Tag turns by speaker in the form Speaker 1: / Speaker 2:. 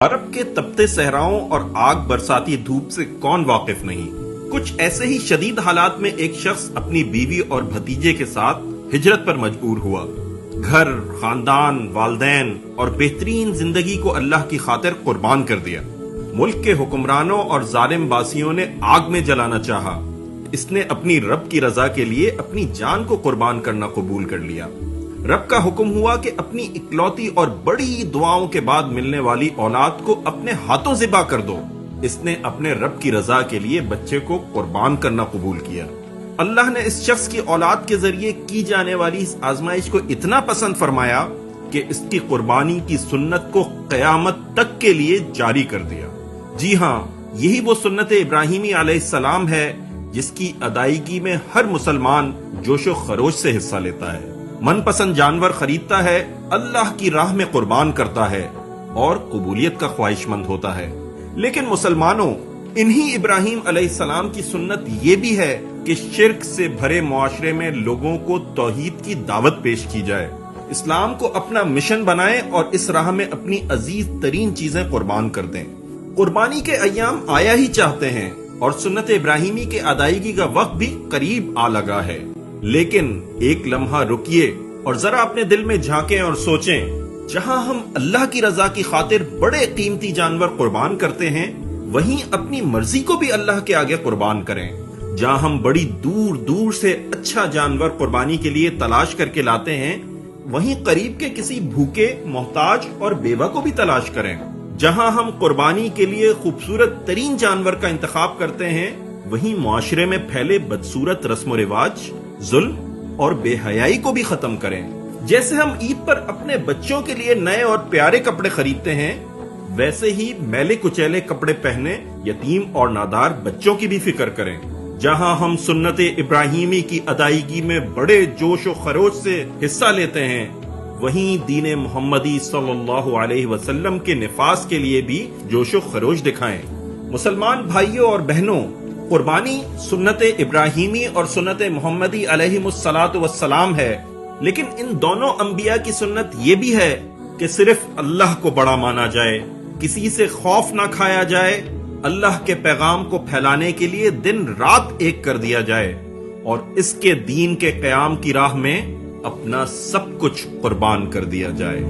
Speaker 1: अरब के तपते सहराओं और आग बरसाती धूप से कौन वाकिफ नहीं। कुछ ऐसे ही शदीद हालात में एक शख्स अपनी बीवी और भतीजे के साथ हिजरत पर मजबूर हुआ। घर, खानदान, वालदैन और बेहतरीन जिंदगी को अल्लाह की खातिर कुर्बान कर दिया। मुल्क के हुक्मरानों और जालिम बासियों ने आग में जलाना चाहा। इसने अपनी रब की रजा के लिए अपनी जान को कुर्बान करना कबूल कर लिया। रब का हुक्म हुआ कि अपनी इकलौती और बड़ी दुआओं के बाद मिलने वाली औलाद को अपने हाथों ज़िबा कर दो। इसने अपने रब की रजा के लिए बच्चे को कुर्बान करना कबूल किया। अल्लाह ने इस शख्स की औलाद के जरिए की जाने वाली इस आजमाइश को इतना पसंद फरमाया कि इसकी कुर्बानी की सुन्नत को क़यामत तक के लिए जारी कर दिया। जी हाँ, यही वो सुन्नत इब्राहिमी अलैहिस्सलाम है जिसकी अदायगी में हर मुसलमान जोशो खरोश से हिस्सा लेता है, मनपसंद जानवर खरीदता है, अल्लाह की राह में कुर्बान करता है और कबूलियत का ख्वाहिशमंद होता है। लेकिन मुसलमानों, इन्हीं इब्राहिम अलैहिस्सलाम की सुन्नत ये भी है कि शिर्क से भरे मुआशरे में लोगों को तौहीद की दावत पेश की जाए, इस्लाम को अपना मिशन बनाएं और इस राह में अपनी अजीज तरीन चीजें कुर्बान कर दें। कुर्बानी के अय्याम आया ही चाहते हैं और सुन्नत इब्राहिमी के अदायगी का वक्त भी करीब आ लगा है। लेकिन एक लम्हा रुकिए और जरा अपने दिल में झांकें और सोचें, जहां हम अल्लाह की रजा की खातिर बड़े कीमती जानवर कुर्बान करते हैं, वहीं अपनी मर्जी को भी अल्लाह के आगे कुर्बान करें। जहां हम बड़ी दूर दूर से अच्छा जानवर कुर्बानी के लिए तलाश करके लाते हैं, वहीं करीब के किसी भूखे, मोहताज और बेवा को भी तलाश करें। जहां हम कुर्बानी के लिए खूबसूरत तरीन जानवर का इंतखाब करते हैं, वहीं मुआशरे में फैले बदसूरत रस्म रिवाज, जुल्म और बेहयाई को भी खत्म करें। जैसे हम ईद पर अपने बच्चों के लिए नए और प्यारे कपड़े खरीदते हैं, वैसे ही मैले कुचैले कपड़े पहने यतीम और नादार बच्चों की भी फिक्र करें। जहां हम सुन्नत इब्राहिमी की अदायगी में बड़े जोश और खरोश से हिस्सा लेते हैं, वहीं दीन मोहम्मदी सल्लल्लाहु अलैहि वसल्लम के निफास के लिए भी जोश और खरोश दिखाएं। मुसलमान भाइयों और बहनों, कुर्बानी सुन्नत इब्राहिमी और सुन्नत मोहम्मदी अलैहिमुस्सलातु वस्सलाम है, लेकिन इन दोनों अंबिया की सुन्नत ये भी है कि सिर्फ अल्लाह को बड़ा माना जाए, किसी से खौफ ना खाया जाए, अल्लाह के पैगाम को फैलाने के लिए दिन रात एक कर दिया जाए और इसके दीन के क़याम की राह में अपना सब कुछ कुर्बान कर दिया जाए।